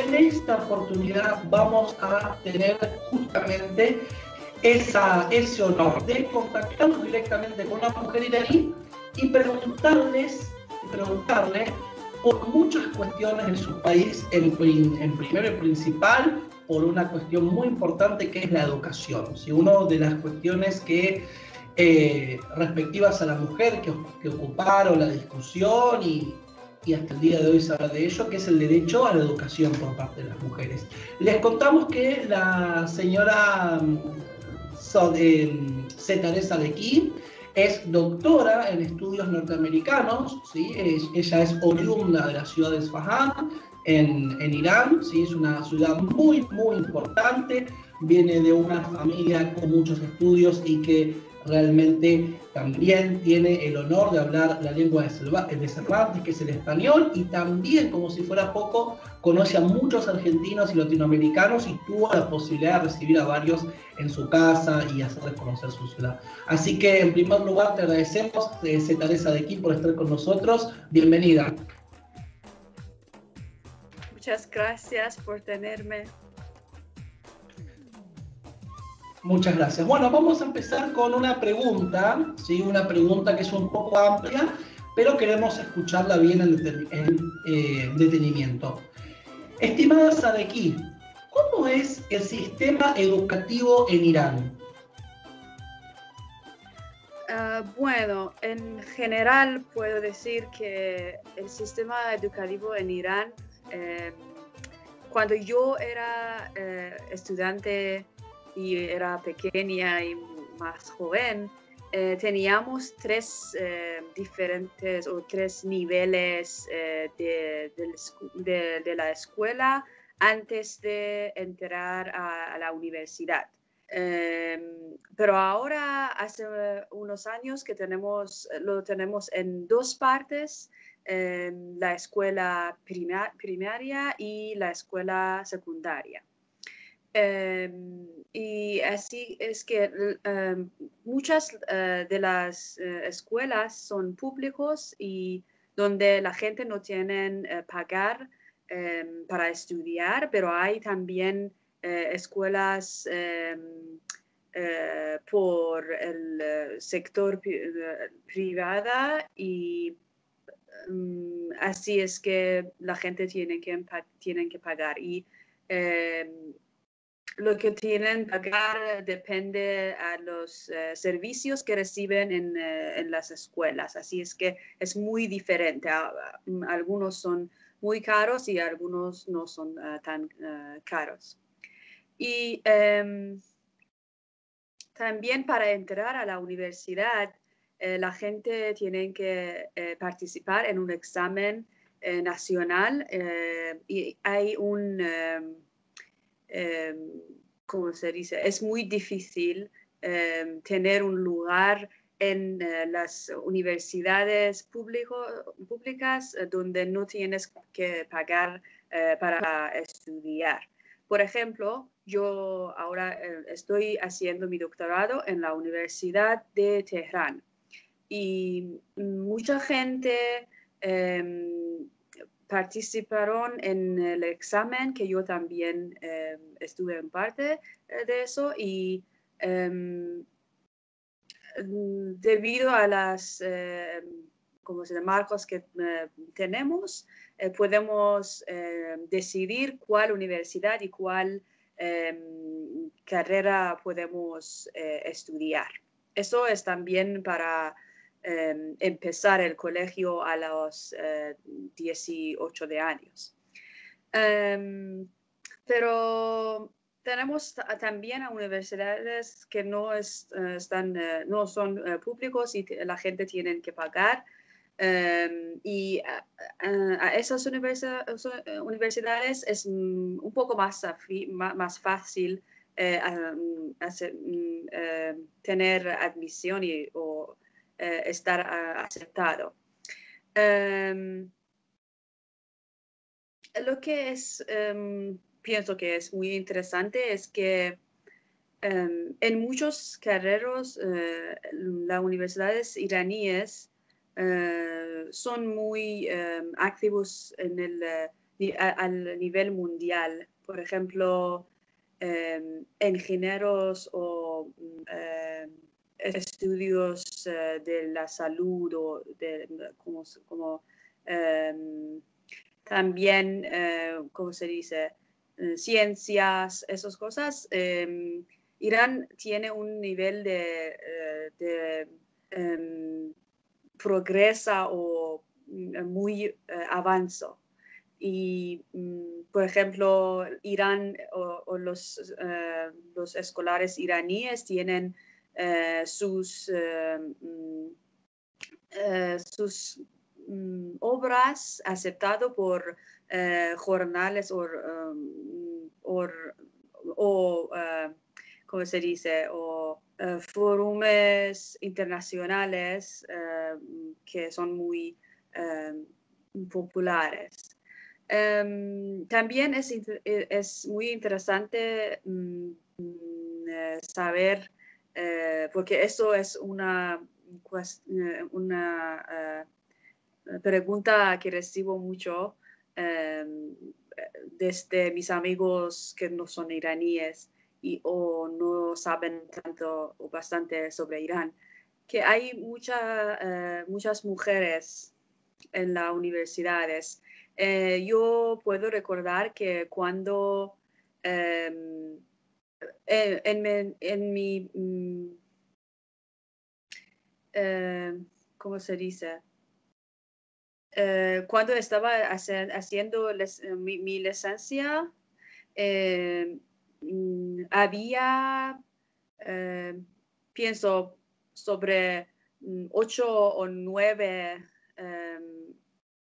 en esta oportunidad vamos a tener justamente ese honor de contactarnos directamente con una mujer iraní y preguntarle por muchas cuestiones en su país, en primero y principal, por una cuestión muy importante que es la educación. ¿Sí? Una de las cuestiones que respectivas a la mujer que ocuparon la discusión y hasta el día de hoy se habla de ello, que es el derecho a la educación por parte de las mujeres. Les contamos que la señora Setareh Sadeghi es doctora en estudios norteamericanos, ¿sí? Ella es oriunda de la ciudad de Esfahan, en Irán, ¿sí? Es una ciudad muy, muy importante, viene de una familia con muchos estudios y que realmente también tiene el honor de hablar la lengua de Cervantes, que es el español, y también, como si fuera poco, conoce a muchos argentinos y latinoamericanos y tuvo la posibilidad de recibir a varios en su casa y hacerles conocer su ciudad. Así que, en primer lugar, te agradecemos, Setareh Sadeghi, por estar con nosotros. Bienvenida. Muchas gracias por tenerme. Muchas gracias. Bueno, vamos a empezar con una pregunta, ¿sí? Una pregunta que es un poco amplia, pero queremos escucharla bien en detenimiento. Estimada Sadeghi, ¿cómo es el sistema educativo en Irán? Bueno, en general puedo decir que el sistema educativo en Irán, cuando yo era estudiante y era pequeña y más joven, teníamos tres niveles de la escuela antes de entrar a la universidad. Pero ahora hace unos años que lo tenemos en dos partes, la escuela primaria y la escuela secundaria. Y así es que muchas de las escuelas son públicos y donde la gente no tiene pagar para estudiar, pero hay también escuelas por el sector privado y así es que la gente tiene que pagar y lo que tienen que pagar depende a los servicios que reciben en las escuelas. Así es que es muy diferente. Algunos son muy caros y algunos no son tan caros. Y también para entrar a la universidad, la gente tiene que participar en un examen nacional y hay ¿cómo se dice? Es muy difícil tener un lugar en las universidades públicas donde no tienes que pagar para estudiar. Por ejemplo, yo ahora estoy haciendo mi doctorado en la Universidad de Teherán y mucha gente participaron en el examen, que yo también estuve en parte de eso, y debido a las marcos que tenemos, podemos decidir cuál universidad y cuál carrera podemos estudiar. Eso es también para empezar el colegio a los 18 de años. Pero tenemos también a universidades que no son públicos y la gente tiene que pagar. Y a esas universidades es un poco más fácil tener admisión o estar aceptado. Lo que pienso que es muy interesante es que en muchos carreras las universidades iraníes son muy activos en el al nivel mundial. Por ejemplo, ingenieros o estudios de la salud o como también, ¿cómo se dice? Ciencias, esas cosas. Irán tiene un nivel de progresa o muy avanzo. Y, por ejemplo, Irán o los escolares iraníes tienen sus obras aceptadas por jornales ¿cómo se dice? O forumes internacionales que son muy populares. También es muy interesante saber, porque eso es una pregunta que recibo mucho desde mis amigos que no son iraníes o no saben tanto o bastante sobre Irán, que hay muchas mujeres en las universidades. Yo puedo recordar que cuando en mi ¿cómo se dice? Cuando estaba haciendo mi licencia, había, pienso, sobre 8 o 9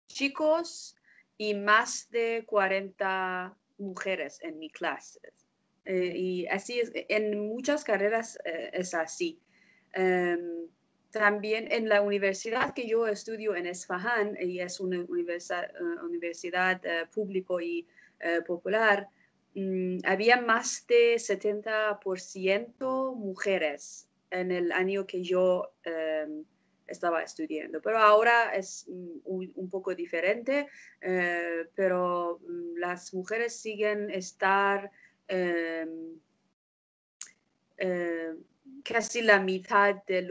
chicos y más de 40 mujeres en mi clase. Y así es, en muchas carreras es así. También en la universidad que yo estudio en Esfahán, y es una universidad pública y popular, había más de 70% mujeres en el año que yo estaba estudiando. Pero ahora es un poco diferente, pero las mujeres siguen estar casi la mitad de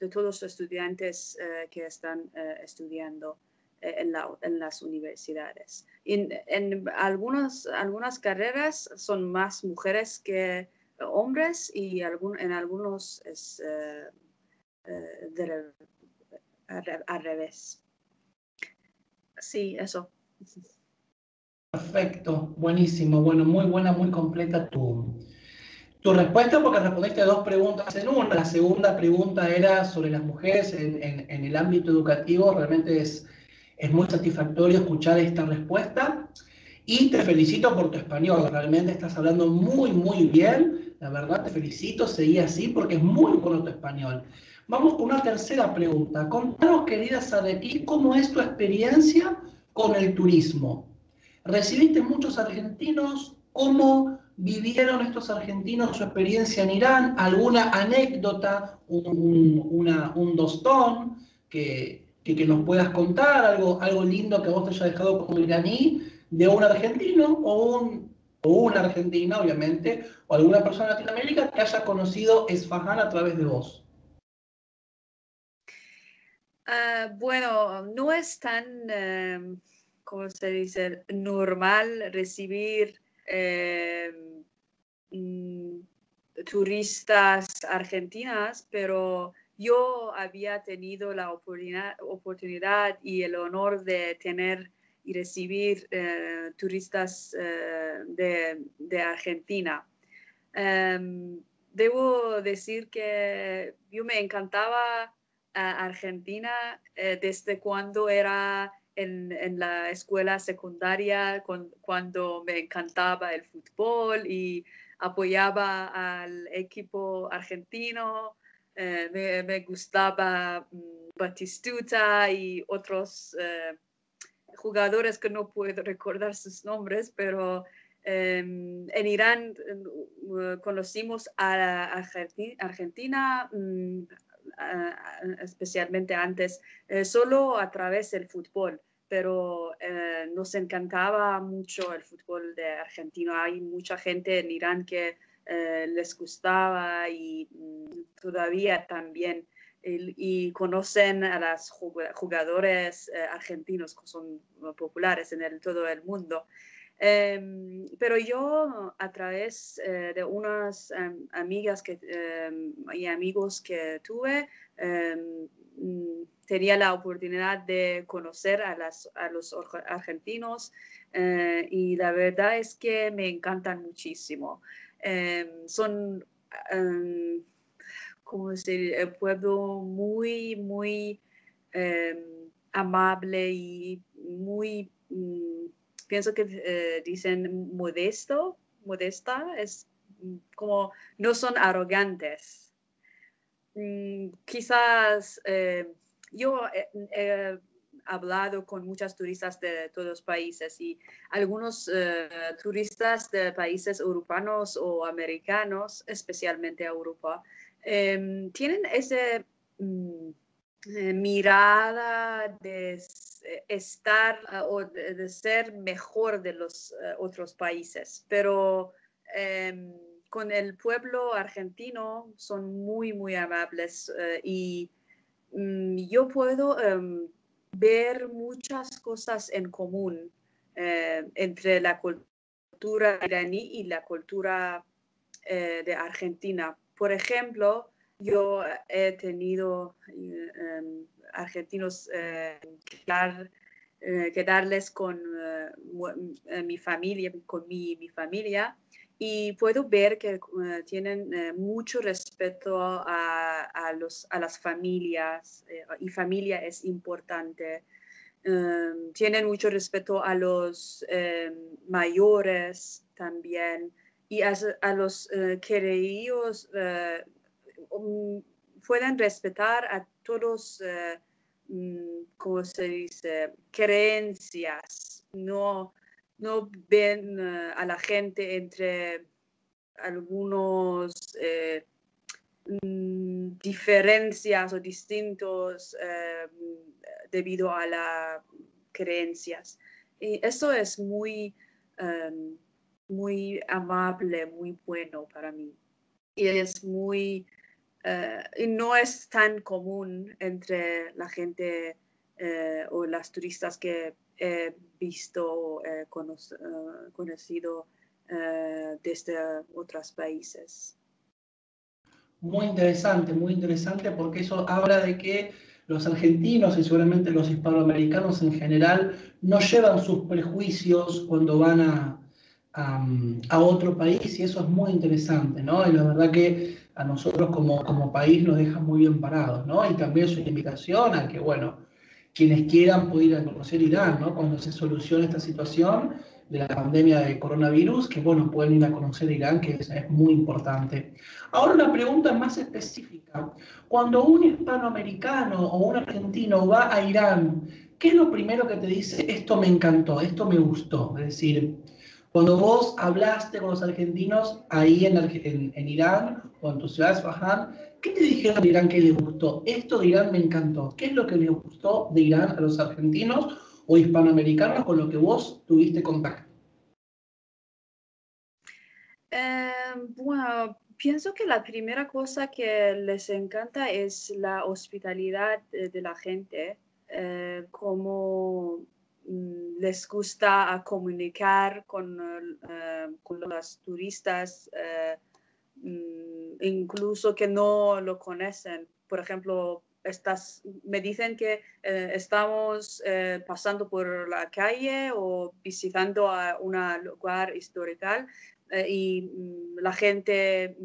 todos los estudiantes que están estudiando en las universidades. En algunas carreras son más mujeres que hombres y en algunos es al revés. Sí, eso. Perfecto, buenísimo. Bueno, muy buena, muy completa tu respuesta, porque respondiste dos preguntas en una. La segunda pregunta era sobre las mujeres en el ámbito educativo. Realmente es muy satisfactorio escuchar esta respuesta. Y te felicito por tu español. Realmente estás hablando muy, muy bien. La verdad, te felicito. Seguí así porque es muy bueno tu español. Vamos con una tercera pregunta. Contanos, querida Sadeki, ¿cómo es tu experiencia con el turismo? ¿Recibiste muchos argentinos? ¿Cómo vivieron estos argentinos su experiencia en Irán? ¿Alguna anécdota, un dostón que nos puedas contar? ¿Algo lindo que vos te haya dejado como iraní de un argentino o una argentina, obviamente, o alguna persona de Latinoamérica que haya conocido Esfahán a través de vos? Bueno, no es tan, ¿cómo se dice?, normal recibir turistas argentinas, pero yo había tenido la oportunidad y el honor de tener y recibir turistas de Argentina. Debo decir que yo me encantaba Argentina desde cuando era en la escuela secundaria, cuando me encantaba el fútbol y apoyaba al equipo argentino. Me gustaba Batistuta y otros jugadores que no puedo recordar sus nombres, pero en Irán conocimos a Argentina, especialmente antes, solo a través del fútbol. pero nos encantaba mucho el fútbol de argentino. Hay mucha gente en Irán que les gustaba y todavía también. Y conocen a los jugadores argentinos que son populares en todo el mundo. Pero yo, a través de unas amigas y amigos que tuve, tenía la oportunidad de conocer a los argentinos y la verdad es que me encantan muchísimo. Son, ¿cómo decir? El pueblo muy, muy amable y muy... pienso que dicen modesta, es como no son arrogantes. Quizás yo he hablado con muchos turistas de todos los países y algunos turistas de países europeos o americanos, especialmente Europa, tienen esa mirada de estar o de ser mejor de los otros países, pero con el pueblo argentino son muy, muy amables y yo puedo ver muchas cosas en común entre la cultura iraní y la cultura de Argentina. Por ejemplo, yo he tenido argentinos que darles con mi familia, con mi familia, y puedo ver que tienen mucho respeto a las familias, y familia es importante. Tienen mucho respeto a los mayores también y a los queridos pueden respetar a todos, ¿cómo se dice? Creencias. No ven a la gente entre algunos diferencias o distintos debido a las creencias. Y eso es muy, muy amable, muy bueno para mí. Y es muy, y no es tan común entre la gente o las turistas que he visto o conocido desde otros países. Muy interesante porque eso habla de que los argentinos y seguramente los hispanoamericanos en general no llevan sus prejuicios cuando van a otro país y eso es muy interesante, ¿no? Y la verdad que a nosotros como país nos deja muy bien parados, ¿no? Y también es una invitación a que, bueno, quienes quieran puedan ir a conocer Irán, ¿no? Cuando se solucione esta situación de la pandemia de coronavirus, que, bueno, pueden ir a conocer Irán, que es muy importante. Ahora una pregunta más específica. Cuando un hispanoamericano o un argentino va a Irán, ¿qué es lo primero que te dice, esto me encantó, esto me gustó? Es decir, cuando vos hablaste con los argentinos ahí en Irán o en tu ciudad de Isfahán, ¿qué te dijeron de Irán que les gustó? Esto de Irán me encantó. ¿Qué es lo que les gustó de Irán a los argentinos o hispanoamericanos con lo que vos tuviste contacto? Bueno, pienso que la primera cosa que les encanta es la hospitalidad de la gente, cómo les gusta comunicar con los turistas, incluso que no lo conocen. Por ejemplo, me dicen que estamos pasando por la calle o visitando a un lugar histórico y la gente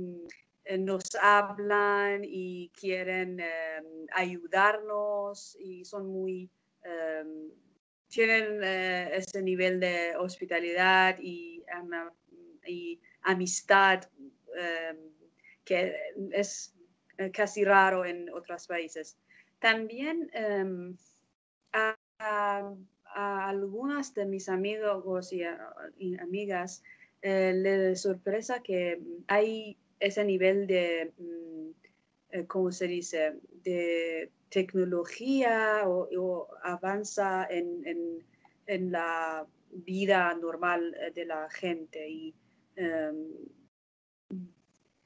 nos hablan y quieren ayudarnos y son muy, tienen ese nivel de hospitalidad y amistad que es casi raro en otros países. También a algunas de mis amigos y amigas les sorpresa que hay ese nivel de, ¿cómo se dice?, de tecnología o avanza en la vida normal de la gente. Y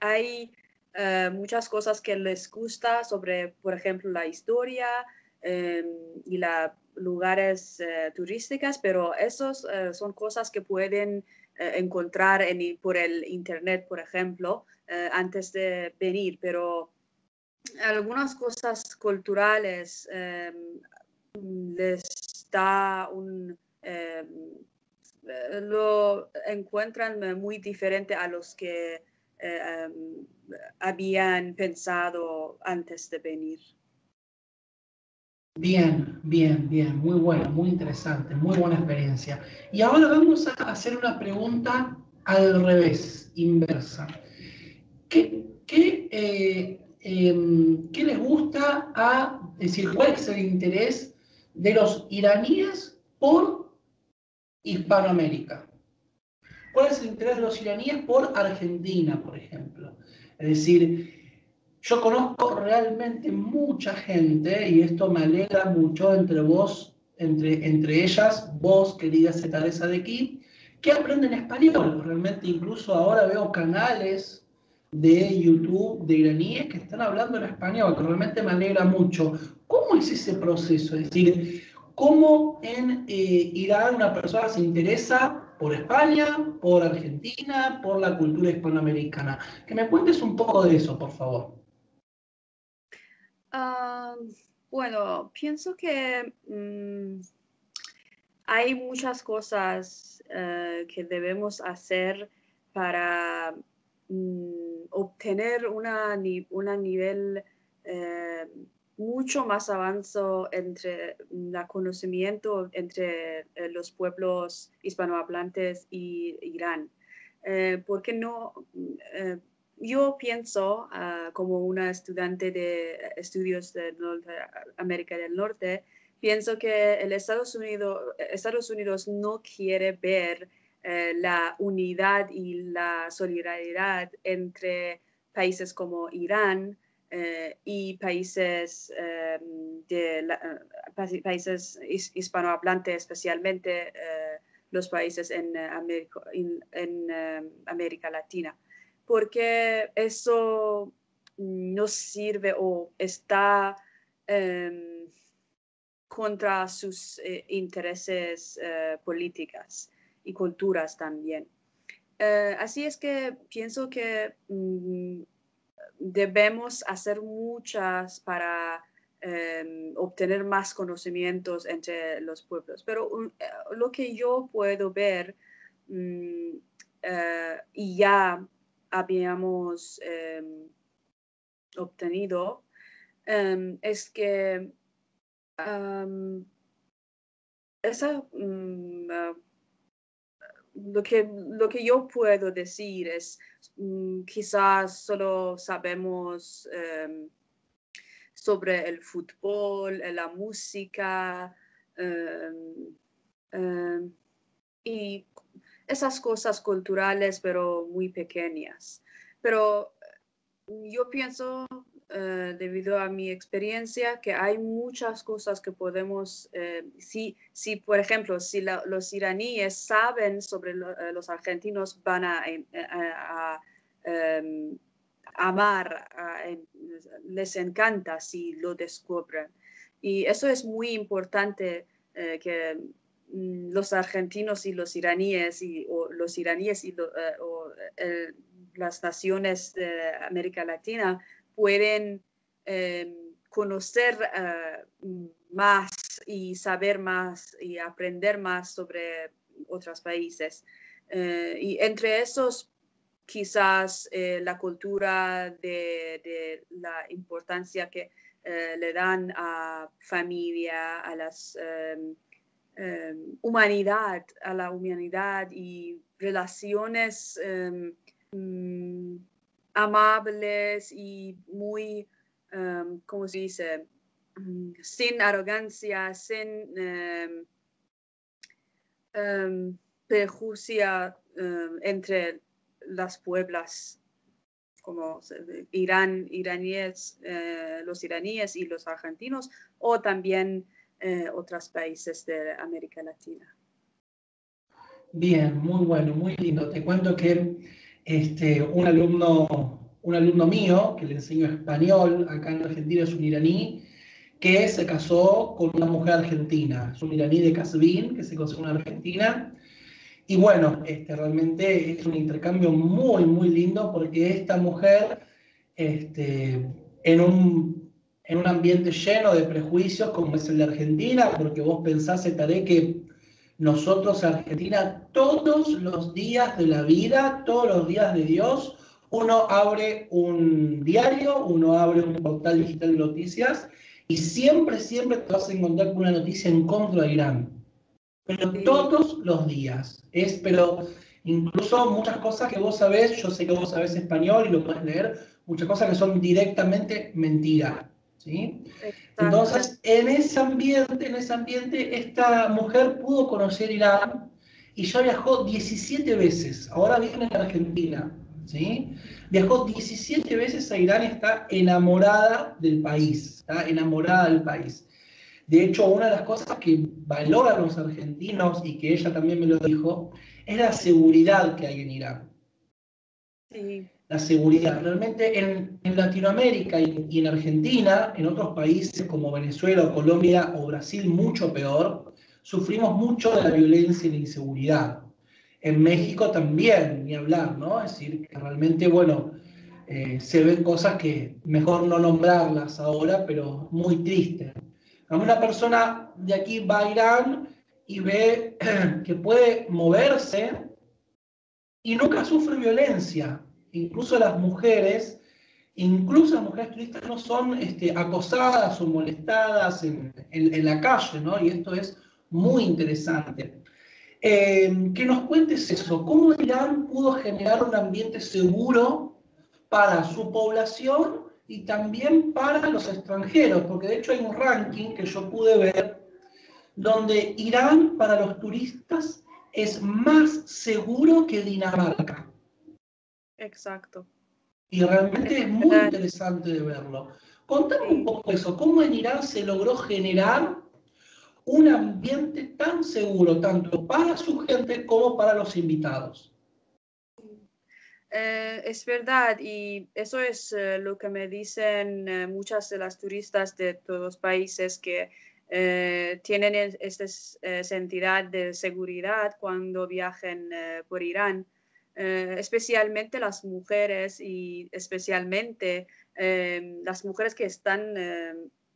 hay muchas cosas que les gusta sobre, por ejemplo, la historia y los lugares turísticos, pero esos son cosas que pueden encontrar por el internet, por ejemplo, antes de venir. Pero algunas cosas culturales les da lo encuentran muy diferente a los que habían pensado antes de venir. Bien, bien, bien, muy bueno, muy interesante, muy buena experiencia. Y ahora vamos a hacer una pregunta al revés, inversa. ¿Qué les gusta es decir, cuál es el interés de los iraníes por Hispanoamérica? ¿Cuál es el interés de los iraníes por Argentina, por ejemplo? Es decir, yo conozco realmente mucha gente, y esto me alegra mucho entre ellas, vos, querida Teresa de aquí, que aprenden español. Realmente incluso ahora veo canales de YouTube de iraníes que están hablando en español, que realmente me alegra mucho. ¿Cómo es ese proceso? Es decir, ¿cómo en Irán una persona se interesa por España, por Argentina, por la cultura hispanoamericana? Que me cuentes un poco de eso, por favor. Bueno, pienso que hay muchas cosas que debemos hacer para obtener una nivel mucho más avanzado entre el conocimiento entre los pueblos hispanohablantes y Irán. Porque no, yo pienso como una estudiante de estudios de América del Norte, pienso que Estados Unidos no quiere ver la unidad y la solidaridad entre países como Irán y países países hispanohablantes, especialmente los países en América Latina, porque eso no sirve o está contra sus intereses políticas y culturas también. Así es que pienso que debemos hacer muchas para obtener más conocimientos entre los pueblos. Pero lo que yo puedo ver y ya habíamos obtenido es que lo que yo puedo decir es quizás solo sabemos sobre el fútbol, la música y esas cosas culturales, pero muy pequeñas. Pero yo pienso, debido a mi experiencia, que hay muchas cosas que podemos, si por ejemplo, si los iraníes saben sobre los argentinos, van a amar, les encanta si lo descubren. Y eso es muy importante, que los argentinos y los iraníes, las naciones de América Latina pueden conocer más y saber más y aprender más sobre otros países. Y entre esos, quizás la cultura de la importancia que le dan a familia, a las a la humanidad y relaciones amables y muy, ¿cómo se dice? Sin arrogancia, sin perjuicio entre las pueblas. como iraníes, los iraníes y los argentinos, o también otros países de América Latina. Bien, muy bueno, muy lindo. Te cuento que un alumno mío, que le enseño español acá en Argentina, es un iraní, que se casó con una mujer argentina. Es un iraní de Kazvin, que se casó con una argentina. Y bueno, realmente es un intercambio muy, muy lindo porque esta mujer, en en un ambiente lleno de prejuicios como es el de Argentina, porque vos pensás, Tarek, que nosotros en Argentina todos los días de la vida, todos los días de Dios, uno abre un diario, uno abre un portal digital de noticias y siempre, siempre te vas a encontrar con una noticia en contra de Irán. Pero Sí, todos los días. Pero incluso muchas cosas que vos sabés, yo sé que vos sabés español y lo podés leer, muchas cosas que son directamente mentira. ¿Sí? exacto. Entonces, en ese ambiente, esta mujer pudo conocer Irán y ya viajó 17 veces. Ahora vive en Argentina. ¿Sí? Viajó 17 veces a Irán y está enamorada del país. Está enamorada del país. De hecho, una de las cosas que valoran los argentinos y que ella también me lo dijo, es la seguridad que hay en Irán. Sí, La seguridad. Realmente en Latinoamérica y en Argentina, en otros países como Venezuela o Colombia o Brasil, mucho peor, sufrimos mucho de la violencia y la inseguridad. En México también, ni hablar, ¿no? Es decir, que realmente, bueno, se ven cosas que mejor no nombrarlas ahora, pero muy tristes. Una persona de aquí va a Irán y ve que puede moverse y nunca sufre violencia. Incluso las mujeres turistas no son acosadas o molestadas en la calle, ¿no? Y esto es muy interesante. Que nos cuentes eso, ¿cómo Irán pudo generar un ambiente seguro para su población y también para los extranjeros? Porque de hecho hay un ranking que yo pude ver donde Irán para los turistas es más seguro que Dinamarca. exacto. Y Es realmente es muy verdad, interesante de verlo. Contame un sí. poco eso, ¿cómo en Irán se logró generar un ambiente tan seguro, tanto para su gente como para los invitados? Es verdad, y eso es lo que me dicen muchas de las turistas de todos los países que tienen esta sentidad de seguridad cuando viajen por Irán, especialmente las mujeres y especialmente las mujeres que están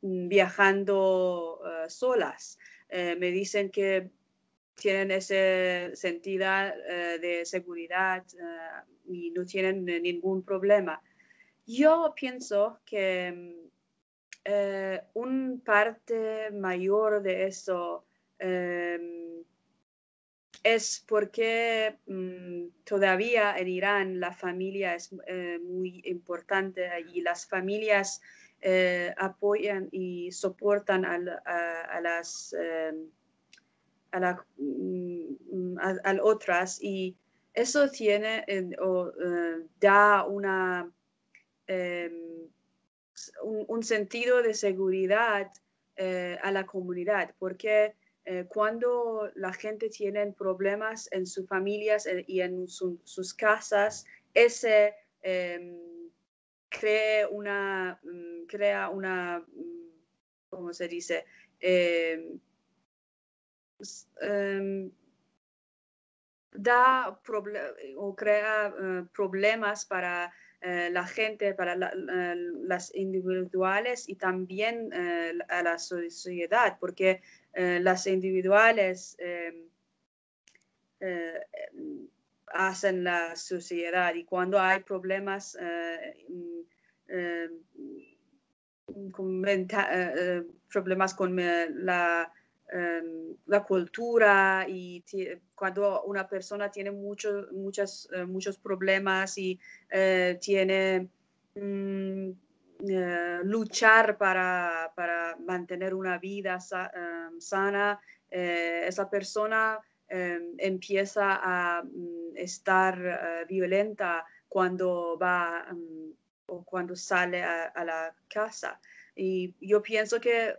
viajando solas. Me dicen que tienen esa sentido de seguridad y no tienen ningún problema. Yo pienso que un parte mayor de eso es porque todavía en Irán la familia es muy importante y las familias apoyan y soportan a las a otras y eso tiene da eh, un sentido de seguridad a la comunidad, porque cuando la gente tiene problemas en sus familias y en sus casas, ese crea una, ¿cómo se dice? Eh, um, o crea problemas para la gente, para las individuales y también a la sociedad, porque las individuales eh, hacen la sociedad y cuando hay problemas eh, problemas con la cultura y cuando una persona tiene muchos problemas y tiene luchar para mantener una vida sana, esa persona empieza a estar violenta cuando va o cuando sale a la casa. Y yo pienso que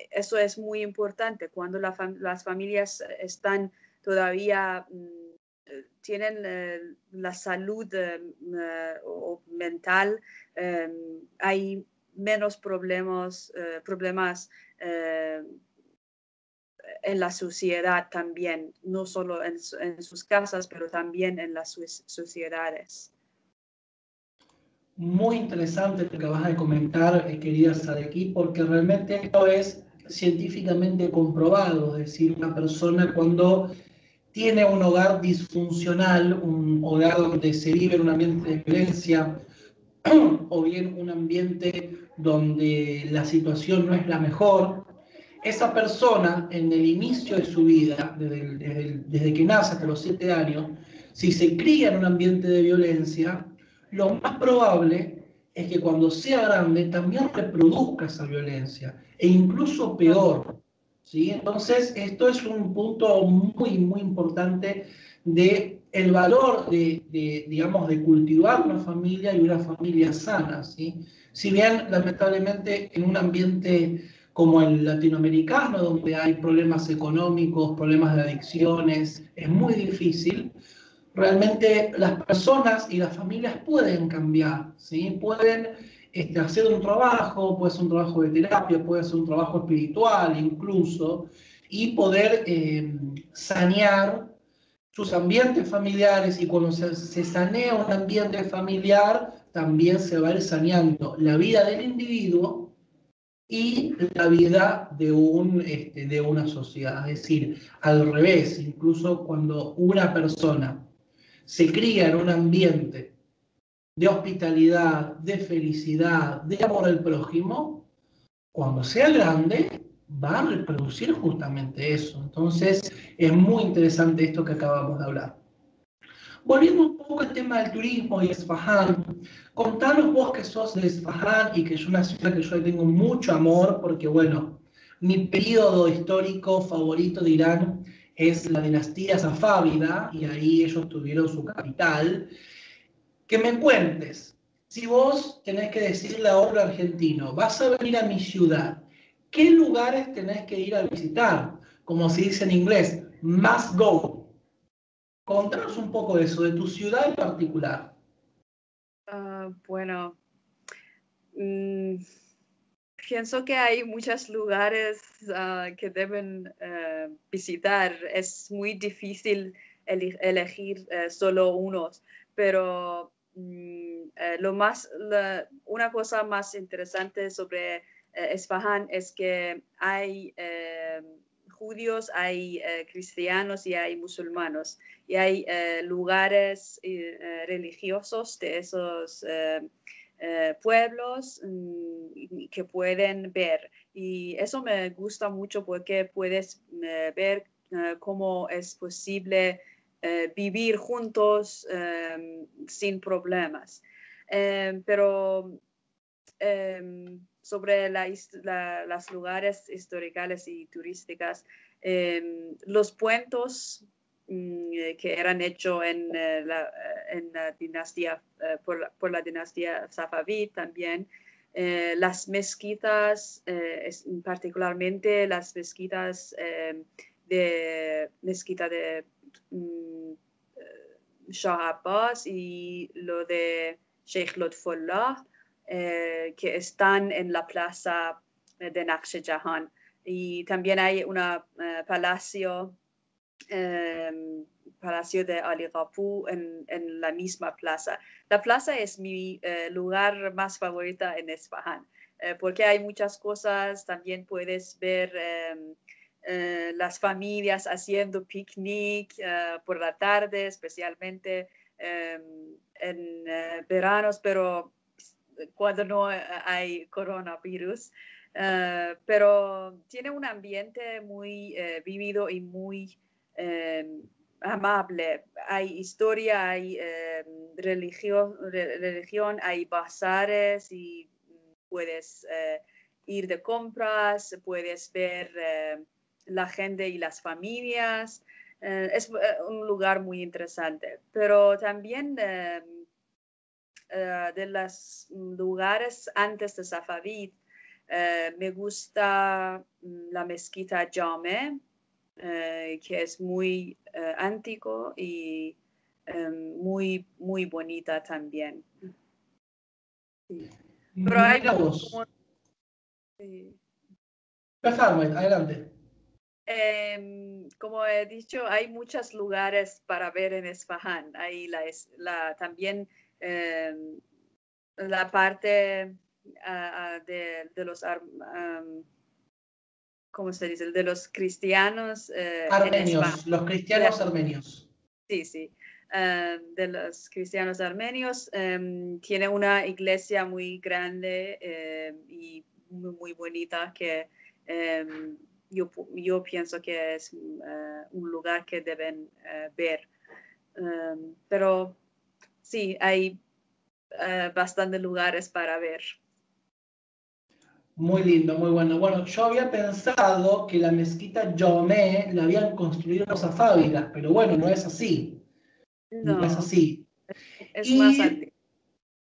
eso es muy importante cuando las familias están todavía, tienen la salud o mental, hay menos problemas en la sociedad también, no solo en sus casas, pero también en las sociedades. Muy interesante lo que acabas de comentar, querida Sadeki, porque realmente esto es científicamente comprobado. Es decir, una persona cuando tiene un hogar disfuncional, un hogar donde se vive en un ambiente de violencia, o bien un ambiente donde la situación no es la mejor, esa persona en el inicio de su vida, desde que nace hasta los 7 años, si se cría en un ambiente de violencia, lo más probable es que cuando sea grande también reproduzca esa violencia, e incluso peor. ¿Sí? Entonces, esto es un punto muy, muy importante de el valor digamos, de cultivar una familia y una familia sana, ¿sí? Si bien, lamentablemente, en un ambiente como el latinoamericano, donde hay problemas económicos, problemas de adicciones, es muy difícil, realmente las personas y las familias pueden cambiar, ¿sí? Pueden hacer un trabajo, puede ser un trabajo de terapia, puede ser un trabajo espiritual incluso, y poder sanear sus ambientes familiares, y cuando se sanea un ambiente familiar, también se va a ir saneando la vida del individuo y la vida de una sociedad. Es decir, al revés, incluso cuando una persona se cría en un ambiente de hospitalidad, de felicidad, de amor al prójimo, cuando sea grande va a reproducir justamente eso. Entonces, es muy interesante esto que acabamos de hablar. Volviendo un poco al tema del turismo y Esfahán, contanos vos que sos de Esfahán y que es una ciudad que yo le tengo mucho amor, porque bueno, mi periodo histórico favorito de Irán es la dinastía safávida, y ahí ellos tuvieron su capital. Que me cuentes, si vos tenés que decirle a otro argentino, vas a venir a mi ciudad, ¿qué lugares tenés que ir a visitar? Como se dice en inglés, must go. Contanos un poco de eso, de tu ciudad en particular. Bueno, pienso que hay muchos lugares que deben visitar. Es muy difícil elegir solo unos, pero una cosa más interesante sobre Esfahán es que hay judíos, hay cristianos y hay musulmanos. Y hay lugares religiosos de esos pueblos que pueden ver. Y eso me gusta mucho porque puedes ver cómo es posible vivir juntos sin problemas. Pero sobre las lugares históricos y turísticas, los puentes que eran hechos en la dinastía, por la dinastía Safavid también. Las mezquitas, particularmente las mezquitas mezquita de Shah Abbas y lo de Sheikh Lutfullah, que están en la plaza de Naqsh Jahan. Y también hay un palacio de Ali Ghapu en la misma plaza. La plaza es mi lugar más favorito en Esfahán, porque hay muchas cosas. También puedes ver las familias haciendo picnic por la tarde, especialmente en veranos, pero cuando no hay coronavirus. Pero tiene un ambiente muy vívido y muy amable. Hay historia, hay religión, hay bazares y puedes ir de compras, puedes ver la gente y las familias. Es un lugar muy interesante, pero también de los lugares antes de Safavid, me gusta la mezquita Jame, que es muy antiguo y muy, muy bonita también. Sí. Pero hay Mira vos. como, sí. Adelante. Como he dicho, hay muchos lugares para ver en Esfahán. Hay también la parte de los, ¿cómo se dice? De los cristianos en Esfahán. Armenios, los cristianos armenios. Sí, sí. De los cristianos armenios. Tiene una iglesia muy grande y muy, muy bonita que yo pienso que es un lugar que deben ver. Pero sí, hay bastantes lugares para ver. Muy lindo, muy bueno. Bueno, yo había pensado que la mezquita Jomé la habían construido los safávidas, pero bueno, no es así. No es No, así. es más Y antiguo.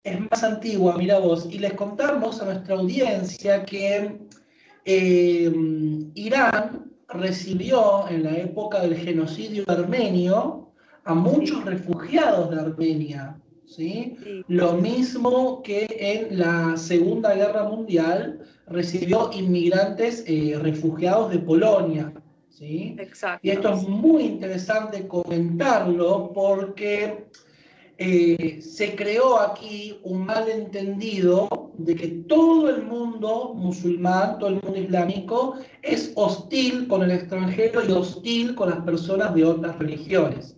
es más antigua, mira vos. Y les contamos a nuestra audiencia que Irán recibió en la época del genocidio armenio a muchos Sí, refugiados de Armenia, ¿sí? sí, Lo mismo que en la Segunda Guerra Mundial recibió inmigrantes refugiados de Polonia, ¿sí? Y exacto. esto es muy interesante comentarlo porque se creó aquí un malentendido de que todo el mundo musulmán, todo el mundo islámico, es hostil con el extranjero y hostil con las personas de otras religiones.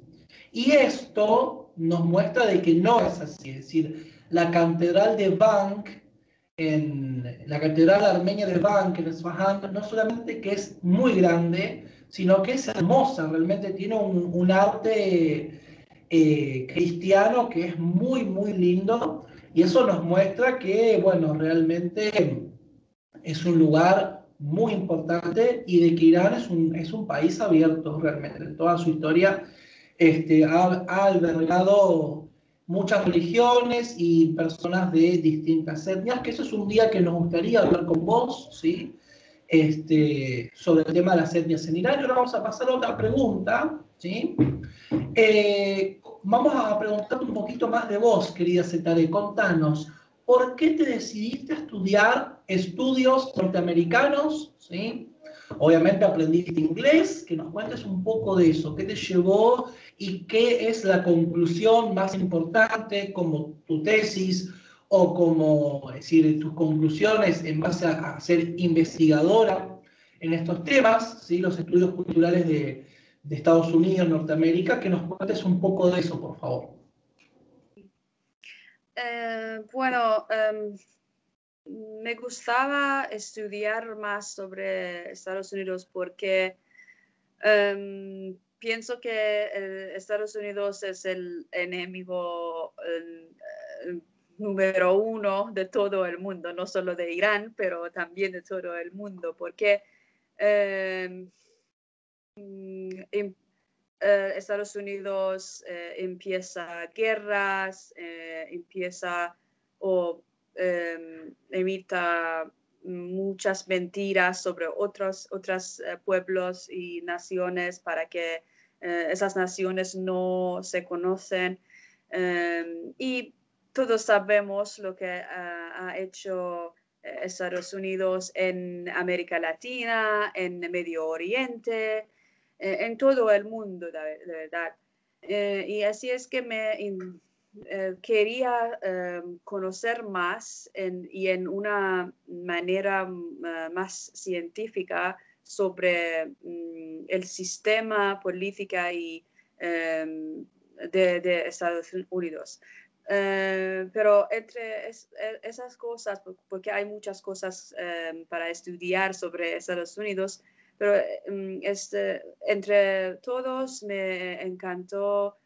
Y esto nos muestra de que no es así. Es decir, la catedral de Bank, la catedral armenia de Bank en Esfahán, no solamente que es muy grande, sino que es hermosa, realmente tiene un arte cristiano que es muy, muy lindo y eso nos muestra que, bueno, realmente es un lugar muy importante y de que Irán es un país abierto realmente. En toda su historia ha albergado muchas religiones y personas de distintas etnias, que eso es un día que nos gustaría hablar con vos, ¿sí? Sobre el tema de las etnias en Irán. Y ahora vamos a pasar a otra pregunta, ¿sí? Vamos a preguntarte un poquito más de vos, querida Zetare. Contanos, ¿por qué te decidiste a estudiar estudios norteamericanos? ¿Sí? Obviamente aprendiste inglés, que nos cuentes un poco de eso, qué te llevó y qué es la conclusión más importante como tu tesis o como, es decir, tus conclusiones en base a ser investigadora en estos temas, ¿sí? Los estudios culturales de Estados Unidos, Norteamérica, que nos cuentes un poco de eso, por favor. Bueno, me gustaba estudiar más sobre Estados Unidos porque pienso que Estados Unidos es el enemigo número uno de todo el mundo, no solo de Irán, pero también de todo el mundo, porque Estados Unidos empieza guerras, empieza o emita muchas mentiras sobre otros pueblos y naciones para que esas naciones no se conocen. Y todos sabemos lo que ha hecho Estados Unidos en América Latina, en Medio Oriente, en todo el mundo, de verdad. Y así es que quería conocer más y en una manera más científica sobre el sistema política y de Estados Unidos. Pero entre esas cosas, porque hay muchas cosas para estudiar sobre Estados Unidos, pero entre todos me encantó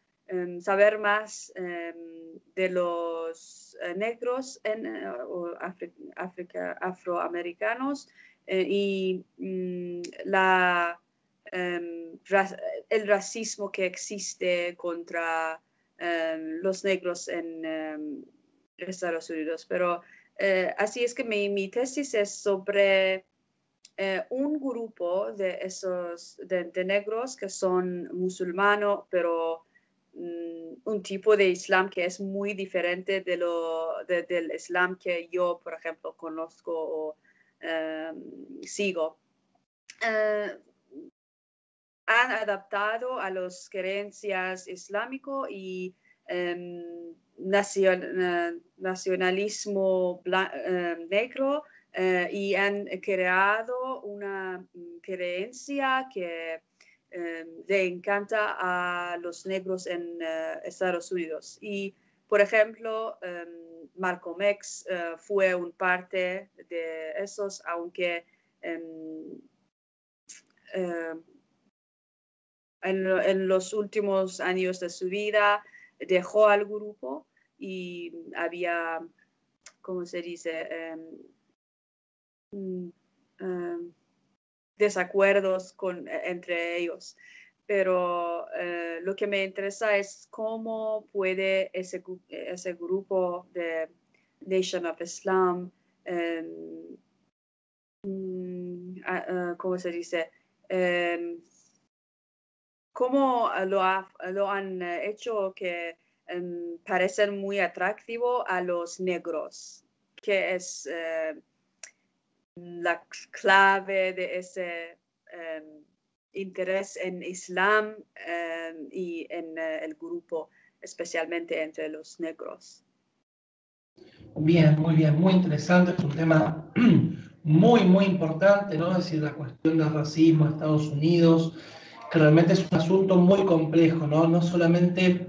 saber más de los negros o afroamericanos y el racismo que existe contra los negros Estados Unidos. Pero así es que mi tesis es sobre un grupo de esos de negros que son musulmanos, pero un tipo de Islam que es muy diferente del Islam que yo, por ejemplo, conozco o sigo. Han adaptado a las creencias islámicas y nacionalismo negro y han creado una creencia que le encanta a los negros en Estados Unidos. Y, por ejemplo, Malcolm X fue un parte de esos, aunque en los últimos años de su vida dejó al grupo y había, ¿cómo se dice? Desacuerdos entre ellos. Pero lo que me interesa es cómo puede ese grupo de Nation of Islam, ¿cómo se dice? ¿Cómo lo han hecho que parecen muy atractivo a los negros? ¿Qué es la clave de ese interés en Islam y en el grupo, especialmente entre los negros? Bien, muy interesante. Es un tema muy importante, ¿no? Es decir, la cuestión del racismo en Estados Unidos, que realmente es un asunto muy complejo, ¿no? No solamente,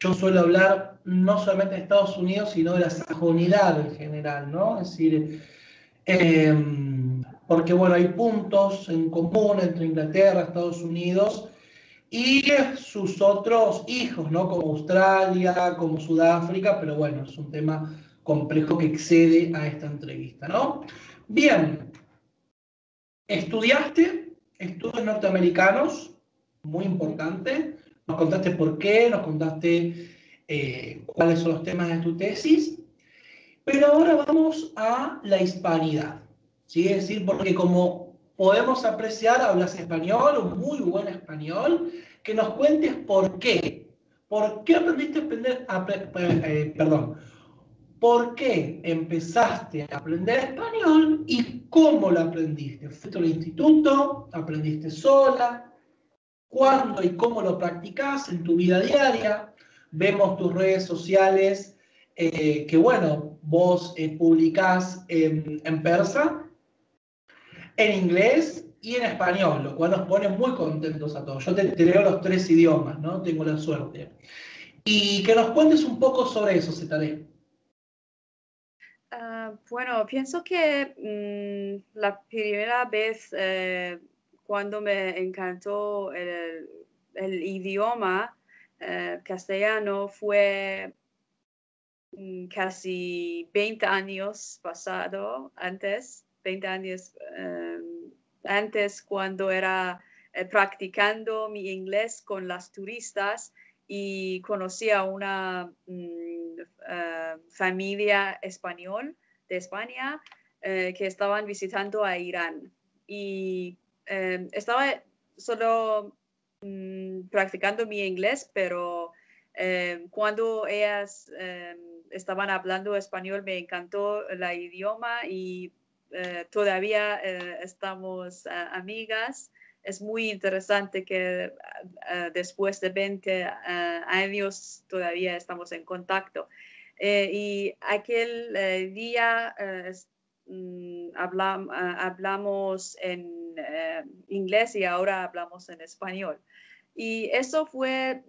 yo suelo hablar no solamente de Estados Unidos, sino de la sajonidad en general, ¿no? Es decir, porque bueno, hay puntos en común entre Inglaterra, Estados Unidos y sus otros hijos, ¿no? Como Australia, como Sudáfrica, pero bueno, es un tema complejo que excede a esta entrevista, ¿no? Bien, estudiaste estudios norteamericanos, muy importante, nos contaste por qué, nos contaste cuáles son los temas de tu tesis, pero ahora vamos a la hispanidad, ¿sí? Es decir, porque como podemos apreciar, hablas español, un muy buen español, que nos cuentes por qué. ¿Por qué aprendiste a aprender, perdón, por qué empezaste a aprender español y cómo lo aprendiste? ¿Fuiste al instituto? ¿Aprendiste sola? ¿Cuándo y cómo lo practicás en tu vida diaria? Vemos tus redes sociales que, bueno, vos publicás en persa, en inglés y en español, lo cual nos pone muy contentos a todos. Yo te leo los tres idiomas, ¿no? Tengo la suerte. Y que nos cuentes un poco sobre eso, Cetaré. Bueno, pienso que la primera vez cuando me encantó el idioma castellano fue casi 20 años pasado, 20 años antes cuando era practicando mi inglés con las turistas y conocí a una familia español de España que estaban visitando a Irán y estaba solo practicando mi inglés, pero cuando ellas estaban hablando español me encantó el idioma y todavía estamos amigas. Es muy interesante que después de 20 años todavía estamos en contacto. Y aquel día hablamos en inglés y ahora hablamos en español. Y eso fue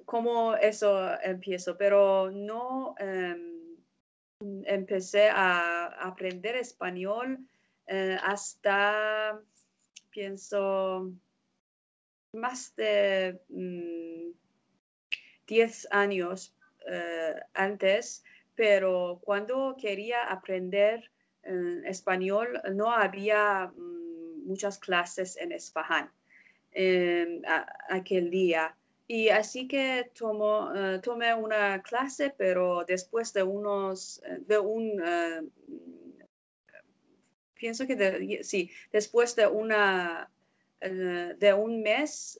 como eso empiezo, pero no empecé a aprender español hasta, pienso, más de 10 años antes, pero cuando quería aprender español no había muchas clases en Isfahan aquel día. Y así que tomé una clase, pero después de pienso que sí, después de de un mes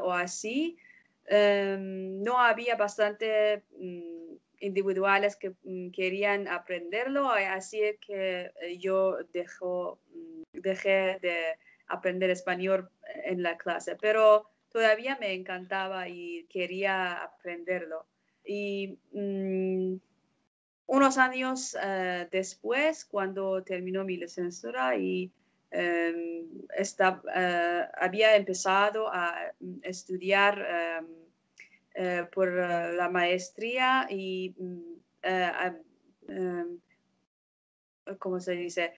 o así, no había bastante individuales que querían aprenderlo, así que yo dejé de aprender español en la clase, pero todavía me encantaba y quería aprenderlo. Y unos años después, cuando terminó mi licenciatura y había empezado a estudiar por la maestría y, ¿cómo se dice?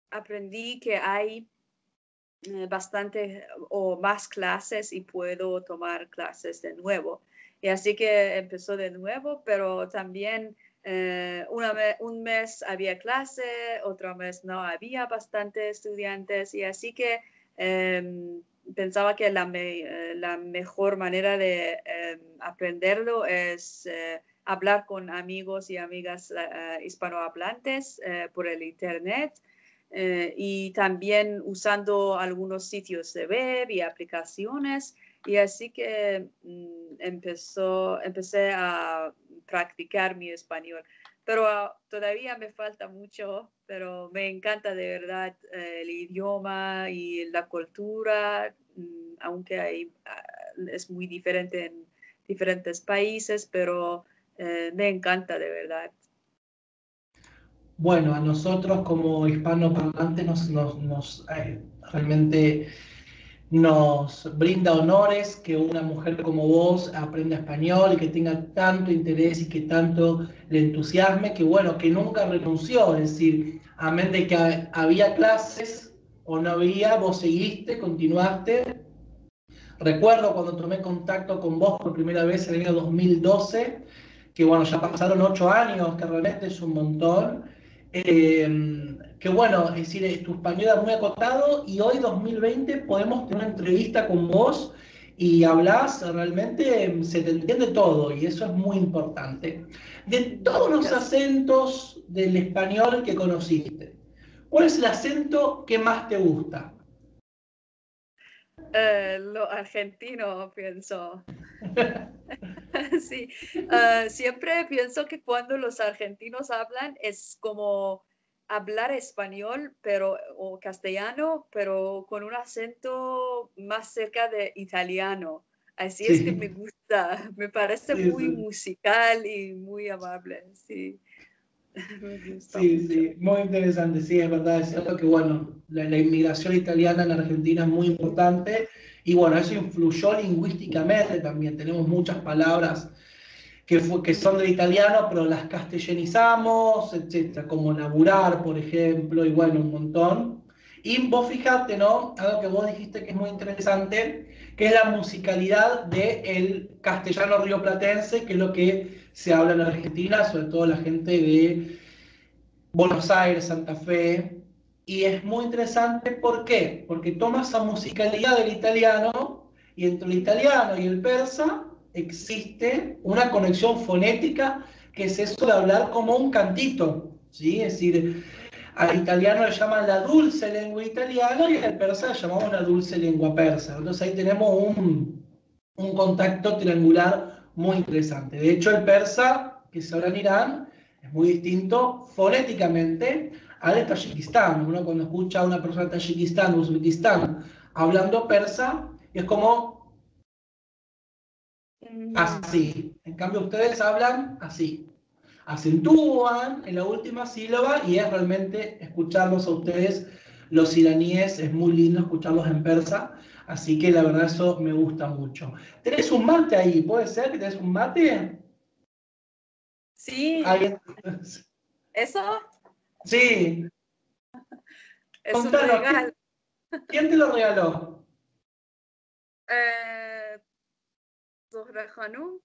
Aprendí que hay bastante o más clases y puedo tomar clases de nuevo. Y así que empezó de nuevo, pero también un mes había clase, otro mes no había bastantes estudiantes y así que pensaba que la mejor manera de aprenderlo es hablar con amigos y amigas hispanohablantes por el internet. Y también usando algunos sitios de web y aplicaciones. Y así que empecé a practicar mi español. Pero todavía me falta mucho, pero me encanta de verdad el idioma y la cultura, aunque es muy diferente en diferentes países, pero me encanta de verdad. Bueno, a nosotros como hispanoparlantes realmente nos brinda honores que una mujer como vos aprenda español y que tenga tanto interés y que tanto le entusiasme, que bueno, que nunca renunció, es decir, a menos de que había clases o no había, vos seguiste, continuaste. Recuerdo cuando tomé contacto con vos por primera vez en el año 2012, que bueno, ya pasaron 8 años, que realmente es un montón. Que bueno, es decir, tu español era muy acotado y hoy 2020 podemos tener una entrevista con vos y hablas, realmente se te entiende todo y eso es muy importante. De todos los acentos del español que conociste, ¿cuál es el acento que más te gusta? Lo argentino, pienso. Sí, siempre pienso que cuando los argentinos hablan es como hablar español o castellano, pero con un acento más cerca de italiano. Así es que me Sí, gusta, me parece sí, muy sí. musical y muy amable. Sí, me gusta Sí, mucho. sí, muy interesante, sí, es verdad, es cierto que bueno, la inmigración italiana en Argentina es muy importante y bueno, eso influyó lingüísticamente también, tenemos muchas palabras que son del italiano, pero las castellanizamos, etcétera, como laburar, por ejemplo, y bueno, un montón. Y vos fijate, ¿no? Algo que vos dijiste que es muy interesante, que es la musicalidad del castellano rioplatense, que es lo que se habla en Argentina, sobre todo la gente de Buenos Aires, Santa Fe, y es muy interesante, ¿por qué? Porque toma esa musicalidad del italiano y entre el italiano y el persa existe una conexión fonética que es eso de hablar como un cantito, ¿sí? Es decir, al italiano le llaman la dulce lengua italiana y al persa le llamamos la dulce lengua persa. Entonces ahí tenemos un contacto triangular muy interesante. De hecho, el persa, que se habla en Irán, es muy distinto fonéticamente al de Tayikistán. Uno cuando escucha a una persona de Tayikistán o Uzbekistán hablando persa, es como así. En cambio, ustedes hablan así. Acentúan en la última sílaba y es realmente escucharlos a ustedes, los iraníes, es muy lindo escucharlos en persa. Así que la verdad eso me gusta mucho. ¿Tenés un mate ahí? ¿Puede ser que tenés un mate? Sí, Ahí. eso Sí, es un contanos, regalo. ¿quién te lo regaló? Eh, Zohra Khanum.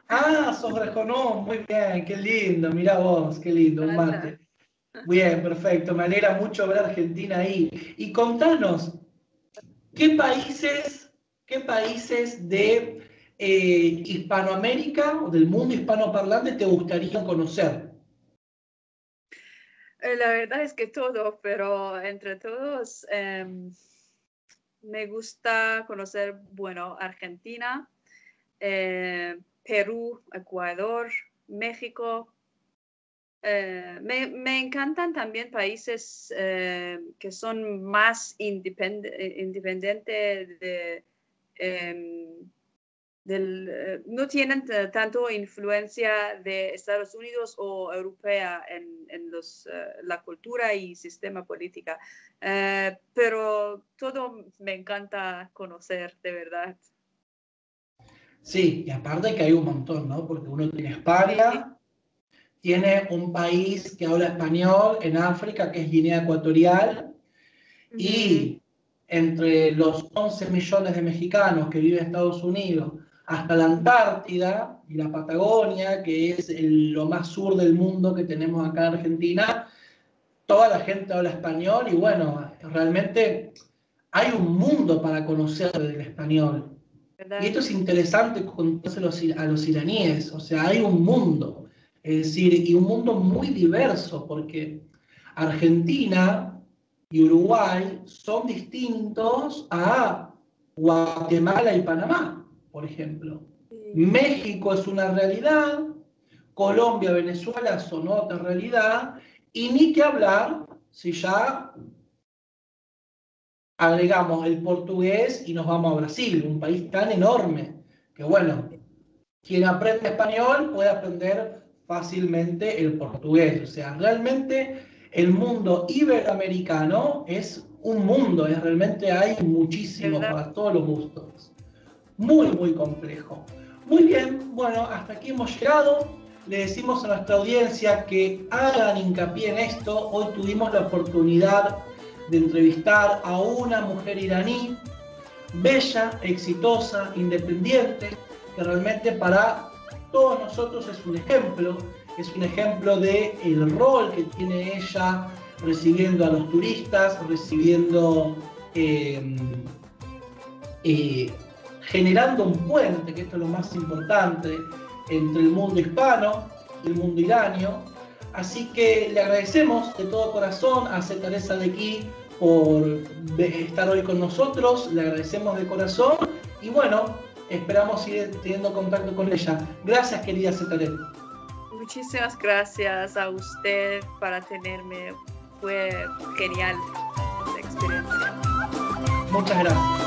Ah, sos rejonó, muy bien, qué lindo, mirá vos, qué lindo, un Gracias. mate. Bien, perfecto. Me alegra mucho ver a Argentina ahí. Y contanos, ¿qué países de Hispanoamérica o del mundo hispanoparlante te gustaría conocer? La verdad es que todo, pero entre todos me gusta conocer, bueno, Argentina, Perú, Ecuador, México. Me encantan también países que son más independientes no tienen tanto influencia de Estados Unidos o europea en la cultura y sistema política. Pero todo me encanta conocer, de verdad. Sí, y aparte que hay un montón, ¿no? Porque uno tiene Sí. España, tiene un país que habla español en África, que es Guinea Ecuatorial, Ujú. y entre los 11 millones de mexicanos que viven en Estados Unidos hasta la Antártida y la Patagonia, que es lo más sur del mundo que tenemos acá en Argentina, toda la gente habla español y bueno, realmente hay un mundo para conocer del español. Y ¿Verdad? esto es interesante contárselo a los iraníes, o sea, hay un mundo, es decir, y un mundo muy diverso, porque Argentina y Uruguay son distintos a Guatemala y Panamá, por ejemplo. Sí. México es una realidad, Colombia, Venezuela son otra realidad, y ni que hablar si ya agregamos el portugués y nos vamos a Brasil, un país tan enorme que bueno, quien aprende español puede aprender fácilmente el portugués. O sea, realmente el mundo iberoamericano es un mundo, realmente hay muchísimo ¿Verdad? para todos los gustos. Muy, muy complejo. Muy bien, bueno, hasta aquí hemos llegado. Le decimos a nuestra audiencia que hagan hincapié en esto. Hoy tuvimos la oportunidad de entrevistar a una mujer iraní, bella, exitosa, independiente, que realmente para todos nosotros es un ejemplo del rol que tiene ella recibiendo a los turistas, recibiendo eh, generando un puente, que esto es lo más importante, entre el mundo hispano y el mundo iranio. Así que le agradecemos de todo corazón a Teresa de aquí por estar hoy con nosotros, le agradecemos de corazón y bueno, esperamos seguir teniendo contacto con ella. Gracias, querida Cetaré. Muchísimas gracias a usted para tenerme. Fue genial la experiencia. Muchas gracias.